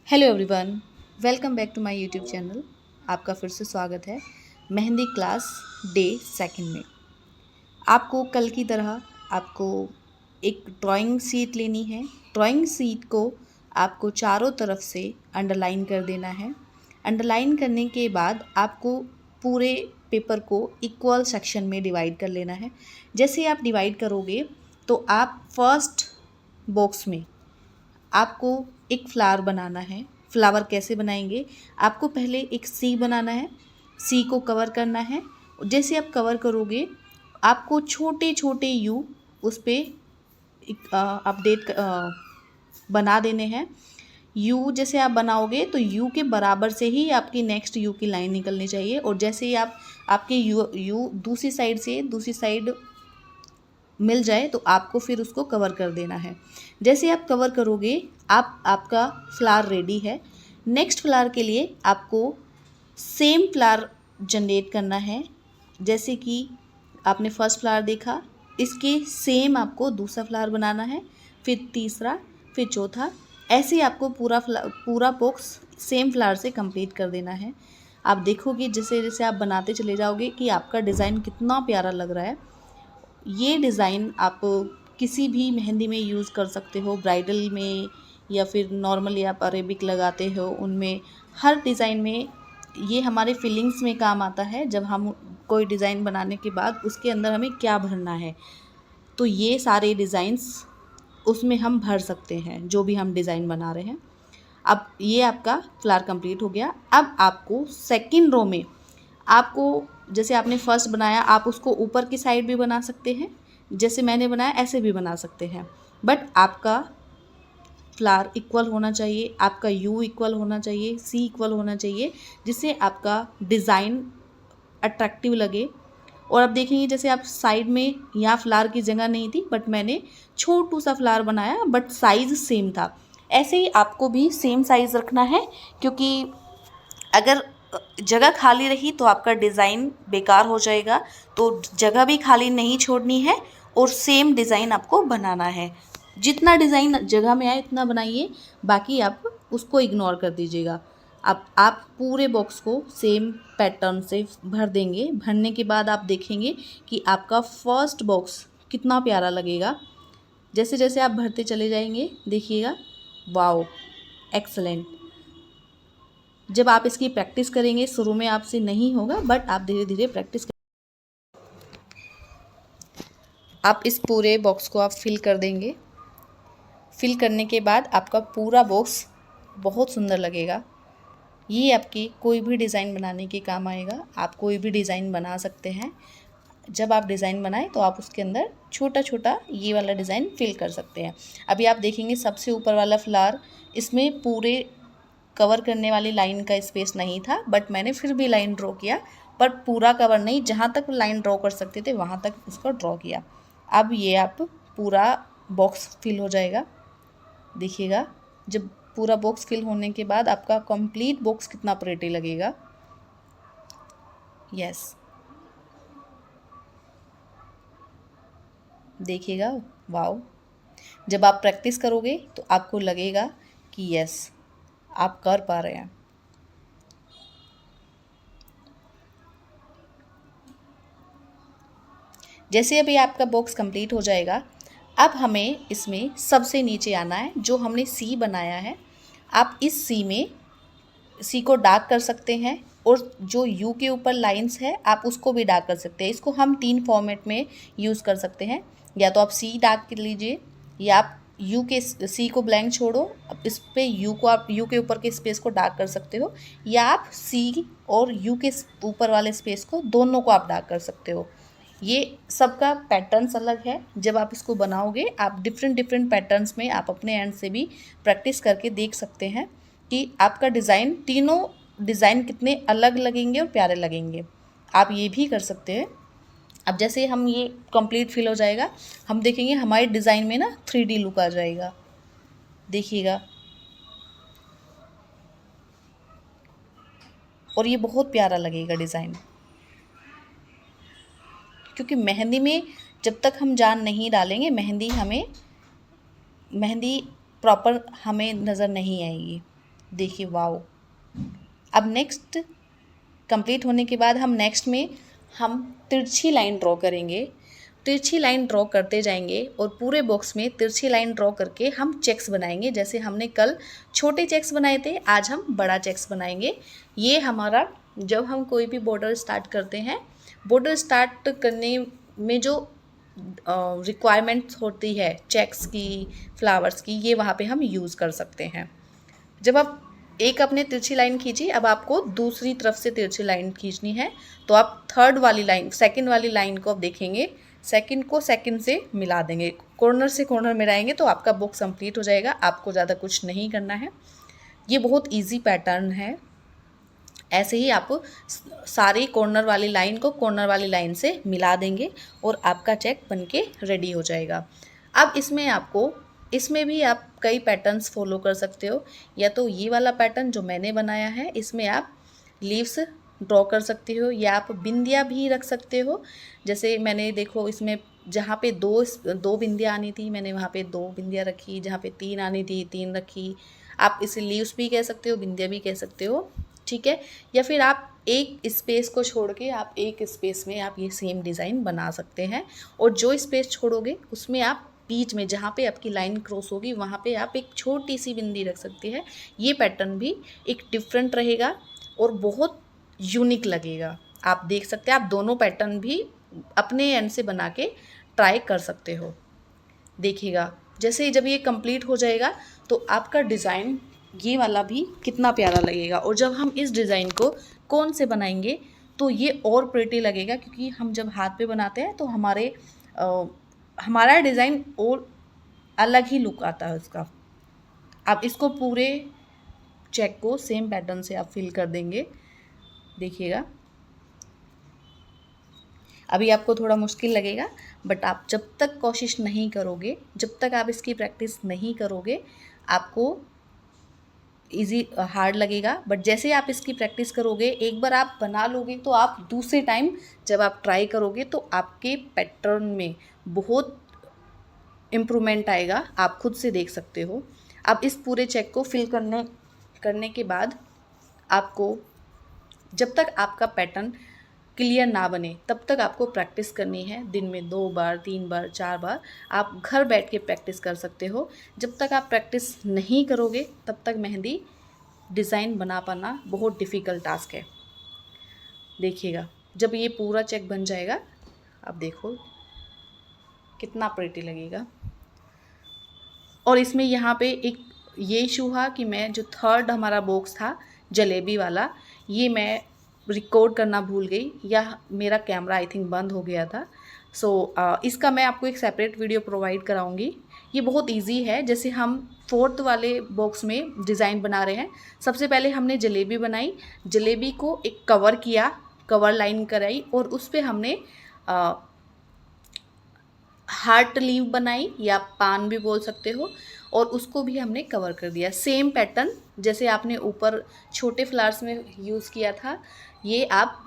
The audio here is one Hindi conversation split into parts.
Hello everyone, welcome back to my YouTube channel. आपका फिर से स्वागत है मेहंदी क्लास डे सेकंड में। आपको कल की तरह आपको एक ड्राइंग शीट लेनी है। ड्राइंग शीट को आपको चारों तरफ से अंडरलाइन कर देना है। अंडरलाइन करने के बाद आपको पूरे पेपर को इक्वल सेक्शन में डिवाइड कर लेना है। जैसे आप डिवाइड करोगे तो आप फर्स्ट बॉक्स में आपको एक फ्लावर बनाना है। फ्लावर कैसे बनाएंगे? आपको पहले एक सी बनाना है। सी को कवर करना है। जैसे आप कवर करोगे आपको छोटे छोटे यू उस पर अपडेट बना देने हैं। यू जैसे आप बनाओगे तो यू के बराबर से ही आपकी नेक्स्ट यू की लाइन निकलनी चाहिए। और जैसे ही आपके यू दूसरी साइड मिल जाए तो आपको फिर उसको कवर कर देना है। जैसे आप कवर करोगे आपका फ्लावर रेडी है। नेक्स्ट फ्लावर के लिए आपको सेम फ्लावर जनरेट करना है। जैसे कि आपने फर्स्ट फ्लावर देखा, इसके सेम आपको दूसरा फ्लावर बनाना है, फिर तीसरा, फिर चौथा। ऐसे ही आपको पूरा बॉक्स सेम फ्लावर से कंप्लीट कर देना है। आप देखोगे जैसे जैसे आप बनाते चले जाओगे कि आपका डिज़ाइन कितना प्यारा लग रहा है। ये डिज़ाइन आप किसी भी मेहंदी में यूज़ कर सकते हो, ब्राइडल में या फिर नॉर्मली आप अरेबिक लगाते हो उनमें। हर डिज़ाइन में ये हमारे फीलिंग्स में काम आता है। जब हम कोई डिज़ाइन बनाने के बाद उसके अंदर हमें क्या भरना है, तो ये सारे डिज़ाइंस उसमें हम भर सकते हैं जो भी हम डिज़ाइन बना रहे हैं। अब ये आपका फ्लावर कंप्लीट हो गया। अब आपको सेकंड रो में आपको जैसे आपने फर्स्ट बनाया आप उसको ऊपर की साइड भी बना सकते हैं, जैसे मैंने बनाया ऐसे भी बना सकते हैं। बट आपका फ्लावर इक्वल होना चाहिए, आपका यू इक्वल होना चाहिए, सी इक्वल होना चाहिए, जिससे आपका डिज़ाइन अट्रैक्टिव लगे। और अब देखेंगे जैसे आप साइड में यहाँ फ्लावर की जगह नहीं थी बट मैंने छोटू सा फ्लावर बनाया बट साइज़ सेम था। ऐसे ही आपको भी सेम साइज़ रखना है, क्योंकि अगर जगह खाली रही तो आपका डिज़ाइन बेकार हो जाएगा। तो जगह भी खाली नहीं छोड़नी है और सेम डिज़ाइन आपको बनाना है। जितना डिज़ाइन जगह में आए उतना बनाइए, बाकी आप उसको इग्नोर कर दीजिएगा। अब आप पूरे बॉक्स को सेम पैटर्न से भर देंगे। भरने के बाद आप देखेंगे कि आपका फर्स्ट बॉक्स कितना प्यारा लगेगा। जैसे जैसे आप भरते चले जाएंगे देखिएगा, वाओ, एक्सलेंट। जब आप इसकी प्रैक्टिस करेंगे, शुरू में आपसे नहीं होगा बट आप धीरे धीरे प्रैक्टिस आप इस पूरे बॉक्स को आप फिल कर देंगे। फिल करने के बाद आपका पूरा बॉक्स बहुत सुंदर लगेगा। ये आपकी कोई भी डिज़ाइन बनाने के काम आएगा। आप कोई भी डिज़ाइन बना सकते हैं। जब आप डिज़ाइन बनाएं तो आप उसके अंदर छोटा छोटा ये वाला डिज़ाइन फिल कर सकते हैं। अभी आप देखेंगे सबसे ऊपर वाला फ्लावर, इसमें पूरे कवर करने वाली लाइन का स्पेस नहीं था बट मैंने फिर भी लाइन ड्रॉ किया, बट पूरा कवर नहीं, जहाँ तक लाइन ड्रॉ कर सकते थे वहाँ तक उसको ड्रॉ किया। अब ये आप पूरा बॉक्स फिल हो जाएगा। देखिएगा जब पूरा बॉक्स फिल होने के बाद आपका कंप्लीट बॉक्स कितना प्रेटी लगेगा। यस, देखिएगा, वाओ। जब आप प्रैक्टिस करोगे तो आपको लगेगा कि यस, आप कर पा रहे हैं। जैसे अभी आपका बॉक्स कंप्लीट हो जाएगा, अब हमें इसमें सबसे नीचे आना है। जो हमने सी बनाया है, आप इस सी को डार्क कर सकते हैं और जो यू के ऊपर लाइंस है आप उसको भी डार्क कर सकते हैं। इसको हम 3 फॉर्मेट में यूज़ कर सकते हैं। या तो आप सी डार्क कर लीजिए, या आप यू के सी को ब्लैंक छोड़ो, अब इस पे यू को आप यू के ऊपर के स्पेस को डार्क कर सकते हो, या आप सी और यू के ऊपर वाले स्पेस को दोनों को आप डार्क कर सकते हो। ये सबका पैटर्न्स अलग है। जब आप इसको बनाओगे आप डिफरेंट डिफरेंट पैटर्न्स में आप अपने एंड से भी प्रैक्टिस करके देख सकते हैं कि आपका डिज़ाइन, तीनों डिज़ाइन कितने अलग लगेंगे और प्यारे लगेंगे। आप ये भी कर सकते हैं। अब जैसे हम ये कंप्लीट फिल हो जाएगा, हम देखेंगे हमारे डिज़ाइन में ना 3D लुक आ जाएगा। देखिएगा, और ये बहुत प्यारा लगेगा डिज़ाइन, क्योंकि मेहंदी में जब तक हम जान नहीं डालेंगे मेहंदी प्रॉपर हमें नज़र नहीं आएगी। देखिए वाओ। अब नेक्स्ट कंप्लीट होने के बाद हम नेक्स्ट में हम तिरछी लाइन ड्रॉ करेंगे। तिरछी लाइन ड्रॉ करते जाएंगे और पूरे बॉक्स में तिरछी लाइन ड्रॉ करके हम चेक्स बनाएंगे। जैसे हमने कल छोटे चेक्स बनाए थे, आज हम बड़ा चेक्स बनाएंगे। ये हमारा, जब हम कोई भी बॉर्डर स्टार्ट करते हैं, बॉर्डर स्टार्ट करने में जो रिक्वायरमेंट्स होती है चेक्स की, फ्लावर्स की, ये वहाँ पे हम यूज़ कर सकते हैं। जब आप एक अपने तिरछी लाइन खींची, अब आपको दूसरी तरफ से तिरछी लाइन खींचनी है, तो आप थर्ड वाली लाइन, सेकंड वाली लाइन को आप देखेंगे, सेकंड को सेकंड से मिला देंगे, कॉर्नर से कॉर्नर मिलाएंगे तो आपका बॉक्स कंप्लीट हो जाएगा। आपको ज़्यादा कुछ नहीं करना है। ये बहुत इजी पैटर्न है। ऐसे ही आप सारी कॉर्नर वाली लाइन को कॉर्नर वाली लाइन से मिला देंगे और आपका चेक बनके रेडी हो जाएगा। अब इसमें भी आप कई पैटर्न्स फॉलो कर सकते हो। या तो ये वाला पैटर्न जो मैंने बनाया है, इसमें आप लीव्स ड्रॉ कर सकते हो या आप बिंदिया भी रख सकते हो। जैसे मैंने देखो, इसमें जहाँ पे दो बिंदियाँ आनी थी, मैंने वहाँ पे 2 बिंदियाँ रखी, जहाँ पे 3 आनी थी 3 रखी। आप इसे लीव्स भी कह सकते हो, बिंदिया भी कह सकते हो, ठीक है। या फिर आप एक स्पेस को छोड़ के आप एक स्पेस में आप ये सेम डिज़ाइन बना सकते हैं। और जो स्पेस छोड़ोगे उसमें आप बीच में जहाँ पे आपकी लाइन क्रॉस होगी वहाँ पे आप एक छोटी सी बिंदी रख सकते हैं। ये पैटर्न भी एक डिफरेंट रहेगा और बहुत यूनिक लगेगा। आप देख सकते हैं, आप दोनों पैटर्न भी अपने एंड से बना के ट्राई कर सकते हो। देखिएगा, जैसे जब ये कंप्लीट हो जाएगा तो आपका डिज़ाइन ये वाला भी कितना प्यारा लगेगा। और जब हम इस डिज़ाइन को कौन से बनाएंगे तो ये और प्रिटी लगेगा, क्योंकि हम जब हाथ पे बनाते हैं तो हमारा डिज़ाइन और अलग ही लुक आता है उसका। अब इसको पूरे चेक को सेम पैटर्न से आप फिल कर देंगे। देखिएगा, अभी आपको थोड़ा मुश्किल लगेगा, बट आप जब तक कोशिश नहीं करोगे, जब तक आप इसकी प्रैक्टिस नहीं करोगे, आपको हार्ड लगेगा। बट जैसे आप इसकी प्रैक्टिस करोगे, एक बार आप बना लोगे, तो आप दूसरे टाइम जब आप ट्राई करोगे तो आपके पैटर्न में बहुत इम्प्रूवमेंट आएगा। आप खुद से देख सकते हो। अब इस पूरे चेक को फिल करने के बाद आपको, जब तक आपका पैटर्न क्लियर ना बने तब तक आपको प्रैक्टिस करनी है। दिन में 2 बार 3 बार 4 बार आप घर बैठ के प्रैक्टिस कर सकते हो। जब तक आप प्रैक्टिस नहीं करोगे तब तक मेहंदी डिज़ाइन बना पाना बहुत डिफ़िकल्ट टास्क है। देखिएगा, जब ये पूरा चेक बन जाएगा, आप देखो कितना प्रिटी लगेगा। और इसमें यहाँ पे एक ये इशू हुआ कि मैं जो थर्ड हमारा बॉक्स था जलेबी वाला, ये मैं रिकॉर्ड करना भूल गई, या मेरा कैमरा आई थिंक बंद हो गया था। इसका मैं आपको एक सेपरेट वीडियो प्रोवाइड कराऊंगी। ये बहुत इजी है। जैसे हम फोर्थ वाले बॉक्स में डिज़ाइन बना रहे हैं, सबसे पहले हमने जलेबी बनाई, जलेबी को एक कवर किया, कवर लाइन कराई और उस पर हमने हार्ट लीव बनाई या पान भी बोल सकते हो, और उसको भी हमने कवर कर दिया। सेम पैटर्न जैसे आपने ऊपर छोटे फ्लावर्स में यूज़ किया था, ये आप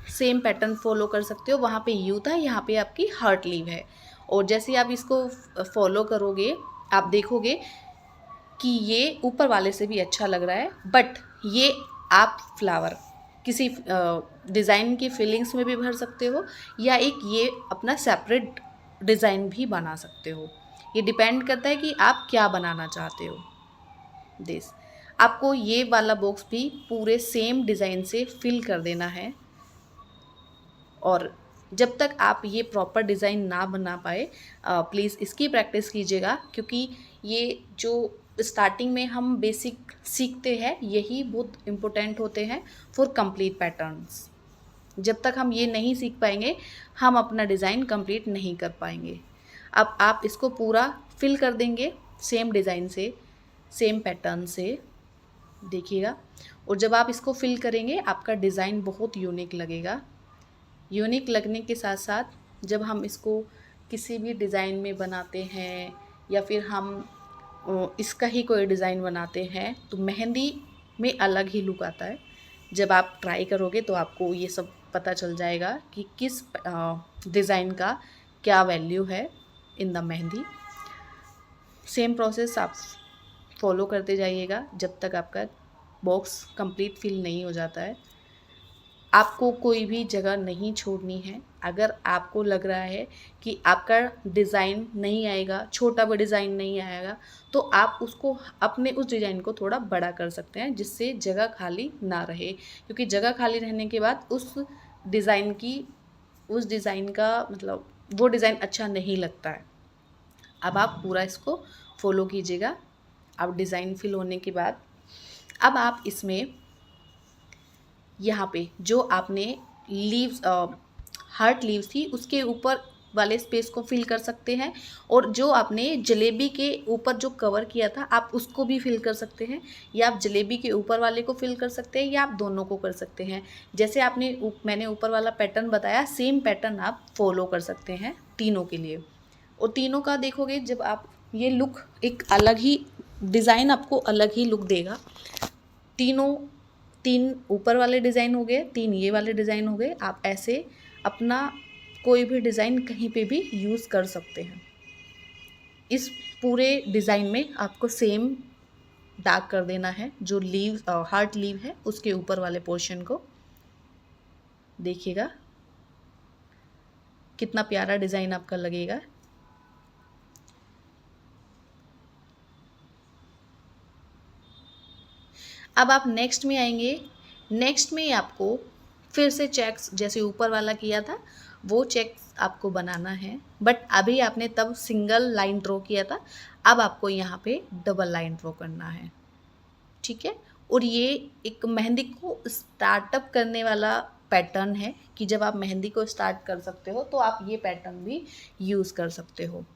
सेम पैटर्न फॉलो कर सकते हो। वहाँ पे यू था, यहाँ पे आपकी हार्ट लीव है। और जैसे आप इसको फॉलो करोगे, आप देखोगे कि ये ऊपर वाले से भी अच्छा लग रहा है। बट ये आप फ्लावर किसी डिज़ाइन की फीलिंग्स में भी भर सकते हो, या एक ये अपना सेपरेट डिज़ाइन भी बना सकते हो। ये डिपेंड करता है कि आप क्या बनाना चाहते हो। दिस आपको ये वाला बॉक्स भी पूरे सेम डिज़ाइन से फिल कर देना है। और जब तक आप ये प्रॉपर डिज़ाइन ना बना पाए, प्लीज़ इसकी प्रैक्टिस कीजिएगा, क्योंकि ये जो स्टार्टिंग में हम बेसिक सीखते हैं, यही बहुत इम्पोर्टेंट होते हैं फॉर कंप्लीट पैटर्न्स। जब तक हम ये नहीं सीख पाएंगे, हम अपना डिज़ाइन कंप्लीट नहीं कर पाएंगे। अब आप इसको पूरा फिल कर देंगे सेम डिज़ाइन से, सेम पैटर्न से। देखिएगा, और जब आप इसको फिल करेंगे, आपका डिज़ाइन बहुत यूनिक लगेगा। यूनिक लगने के साथ साथ जब हम इसको किसी भी डिज़ाइन में बनाते हैं, या फिर हम इसका ही कोई डिज़ाइन बनाते हैं, तो मेहंदी में अलग ही लुक आता है। जब आप ट्राई करोगे तो आपको ये सब पता चल जाएगा कि किस डिज़ाइन का क्या वैल्यू है in the mehndi. Same process आप फॉलो करते जाइएगा जब तक आपका बॉक्स कंप्लीट फिल नहीं हो जाता है। आपको कोई भी जगह नहीं छोड़नी है। अगर आपको लग रहा है कि आपका डिज़ाइन नहीं आएगा, छोटा भी डिज़ाइन नहीं आएगा, तो आप उसको अपने उस डिज़ाइन को थोड़ा बड़ा कर सकते हैं, जिससे जगह खाली ना रहे। क्योंकि जगह खाली रहने के बाद उस डिज़ाइन का मतलब वो डिज़ाइन अच्छा नहीं लगता है। अब आप पूरा इसको फॉलो कीजिएगा। अब डिज़ाइन फिल होने के बाद अब आप इसमें यहाँ पे जो आपने लीव्स हार्ट लीव्स थी उसके ऊपर वाले स्पेस को फिल कर सकते हैं, और जो आपने जलेबी के ऊपर जो कवर किया था आप उसको भी फिल कर सकते हैं, या आप जलेबी के ऊपर वाले को फिल कर सकते हैं, या आप दोनों को कर सकते हैं। जैसे मैंने ऊपर वाला पैटर्न बताया, सेम पैटर्न आप फॉलो कर सकते हैं तीनों के लिए। और तीनों का देखोगे जब आप, ये लुक एक अलग ही डिज़ाइन आपको अलग ही लुक देगा। तीन ऊपर वाले डिज़ाइन हो गए, तीन ये वाले डिज़ाइन हो गए। आप ऐसे अपना कोई भी डिज़ाइन कहीं पे भी यूज़ कर सकते हैं। इस पूरे डिज़ाइन में आपको सेम डार्क कर देना है। जो हार्ट लीव है उसके ऊपर वाले पोर्शन को देखिएगा कितना प्यारा डिज़ाइन आपका लगेगा। अब आप नेक्स्ट में आएंगे। नेक्स्ट में आपको फिर से चेक्स जैसे ऊपर वाला किया था वो चेक्स आपको बनाना है, बट अभी आपने तब सिंगल लाइन ड्रॉ किया था, अब आपको यहाँ पे डबल लाइन ड्रॉ करना है, ठीक है। और ये एक मेहंदी को स्टार्टअप करने वाला पैटर्न है कि जब आप मेहंदी को स्टार्ट कर सकते हो तो आप ये पैटर्न भी यूज़ कर सकते हो।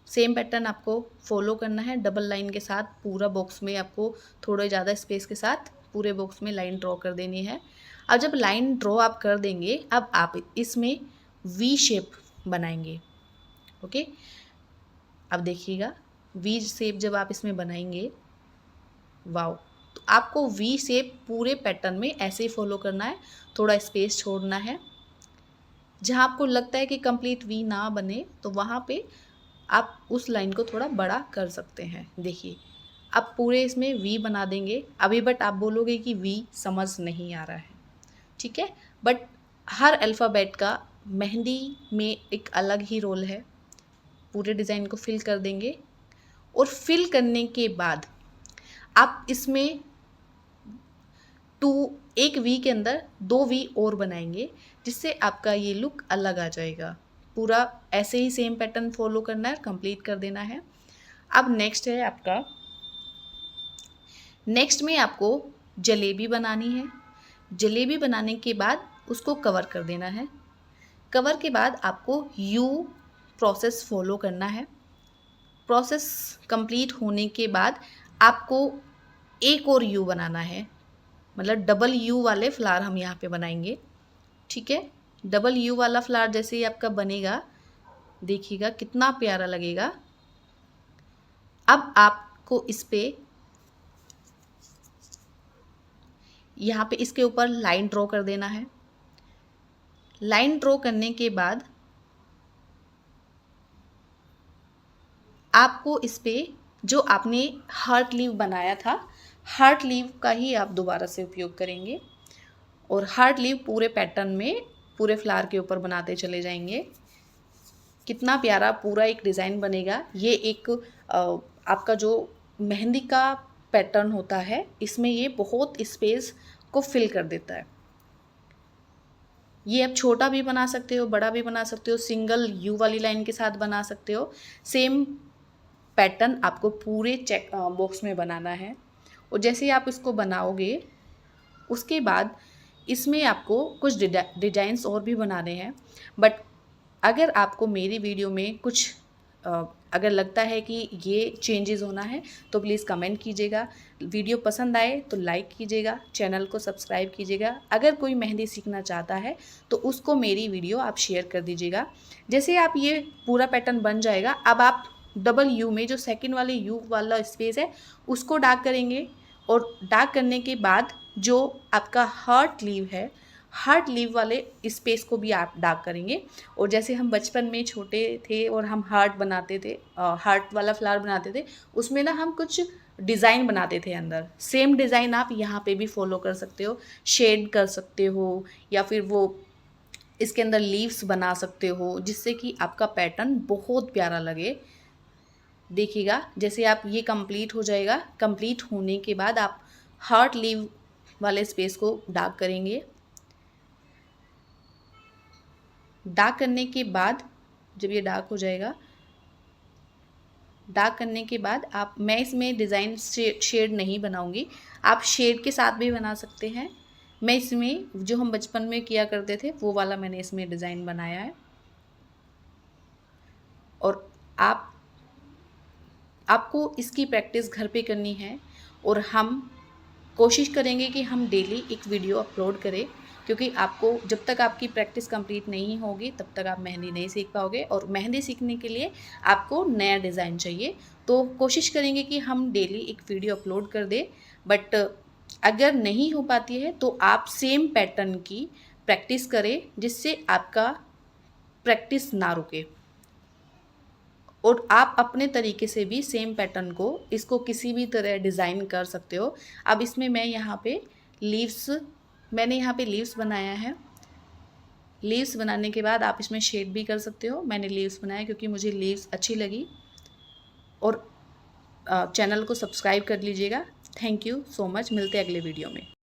सेम पैटर्न आपको फॉलो करना है। डबल लाइन के साथ पूरा बॉक्स में आपको थोड़ा ज़्यादा स्पेस के साथ पूरे बॉक्स में लाइन ड्रॉ कर देनी है। अब जब लाइन ड्रॉ आप कर देंगे, अब आप इसमें वी शेप बनाएंगे। ओके, अब देखिएगा वी शेप जब आप इसमें बनाएंगे, वाओ, तो आपको वी शेप पूरे पैटर्न में ऐसे ही फॉलो करना है। थोड़ा स्पेस छोड़ना है। जहाँ आपको लगता है कि कंप्लीट वी ना बने तो वहाँ पे आप उस लाइन को थोड़ा बड़ा कर सकते हैं। देखिए अब पूरे इसमें वी बना देंगे अभी, बट आप बोलोगे कि वी समझ नहीं आ रहा है, ठीक है। बट हर अल्फ़ाबेट का मेहंदी में एक अलग ही रोल है। पूरे डिज़ाइन को फिल कर देंगे, और फिल करने के बाद आप इसमें एक वी के अंदर 2 वी और बनाएंगे, जिससे आपका ये लुक अलग आ जाएगा। पूरा ऐसे ही सेम पैटर्न फॉलो करना है, कंप्लीट कर देना है। अब नेक्स्ट है आपका, नेक्स्ट में आपको जलेबी बनानी है। जलेबी बनाने के बाद उसको कवर कर देना है। कवर के बाद आपको यू प्रोसेस फॉलो करना है। प्रोसेस कंप्लीट होने के बाद आपको एक और यू बनाना है, मतलब डबल यू वाले फ्लावर हम यहाँ पे बनाएंगे, ठीक है। डबल यू वाला फ्लावर जैसे ही आपका बनेगा, देखिएगा कितना प्यारा लगेगा। अब आपको इस पे यहाँ पे इसके ऊपर लाइन ड्रॉ कर देना है। लाइन ड्रॉ करने के बाद आपको इस पे जो आपने हार्ट लीव बनाया था, हार्ट लीव का ही आप दोबारा से उपयोग करेंगे, और हार्ट लीव पूरे पैटर्न में पूरे फ्लावर के ऊपर बनाते चले जाएंगे। कितना प्यारा पूरा एक डिज़ाइन बनेगा। ये एक आपका जो मेहंदी का पैटर्न होता है, इसमें ये बहुत स्पेस को फिल कर देता है। ये आप छोटा भी बना सकते हो, बड़ा भी बना सकते हो, सिंगल यू वाली लाइन के साथ बना सकते हो। सेम पैटर्न आपको पूरे चेक बॉक्स में बनाना है। और जैसे ही आप इसको बनाओगे, उसके बाद इसमें आपको कुछ डिजाइन्स और भी बनाने हैं। बट अगर आपको मेरी वीडियो में कुछ अगर लगता है कि ये चेंजेस होना है तो प्लीज़ कमेंट कीजिएगा। वीडियो पसंद आए तो लाइक कीजिएगा, चैनल को सब्सक्राइब कीजिएगा। अगर कोई मेहंदी सीखना चाहता है तो उसको मेरी वीडियो आप शेयर कर दीजिएगा। जैसे आप ये पूरा पैटर्न बन जाएगा, अब आप डबल यू में जो सेकंड वाले यू वाला स्पेस है उसको डार्क करेंगे, और डार्क करने के बाद जो आपका हार्ट लीव है, हार्ट लीव वाले स्पेस को भी आप डार्क करेंगे। और जैसे हम बचपन में छोटे थे और हम हार्ट बनाते थे, हार्ट वाला फ्लावर बनाते थे, उसमें ना हम कुछ डिज़ाइन बनाते थे अंदर, सेम डिज़ाइन आप यहाँ पे भी फॉलो कर सकते हो, शेड कर सकते हो या फिर वो इसके अंदर लीव्स बना सकते हो, जिससे कि आपका पैटर्न बहुत प्यारा लगे। देखिएगा जैसे आप ये कंप्लीट हो जाएगा, कंप्लीट होने के बाद आप हार्ट लीव वाले स्पेस को डार्क करेंगे। डार्क करने के बाद जब ये डार्क हो जाएगा, डार्क करने के बाद मैं इसमें डिज़ाइन शेड नहीं बनाऊंगी, आप शेड के साथ भी बना सकते हैं। मैं इसमें जो हम बचपन में किया करते थे वो वाला मैंने इसमें डिज़ाइन बनाया है। और आपको इसकी प्रैक्टिस घर पे करनी है और हम कोशिश करेंगे कि हम डेली एक वीडियो अपलोड करें, क्योंकि आपको जब तक आपकी प्रैक्टिस कंप्लीट नहीं होगी तब तक आप मेहंदी नहीं सीख पाओगे, और मेहंदी सीखने के लिए आपको नया डिज़ाइन चाहिए। तो कोशिश करेंगे कि हम डेली एक वीडियो अपलोड कर दें, बट अगर नहीं हो पाती है तो आप सेम पैटर्न की प्रैक्टिस करें, जिससे आपका प्रैक्टिस ना रुके। और आप अपने तरीके से भी सेम पैटर्न को इसको किसी भी तरह डिज़ाइन कर सकते हो। अब इसमें मैंने यहाँ पे लीव्स बनाया है। लीव्स बनाने के बाद आप इसमें शेड भी कर सकते हो। मैंने लीव्स बनाया क्योंकि मुझे लीव्स अच्छी लगी। और चैनल को सब्सक्राइब कर लीजिएगा। थैंक यू सो मच, मिलते हैं अगले वीडियो में।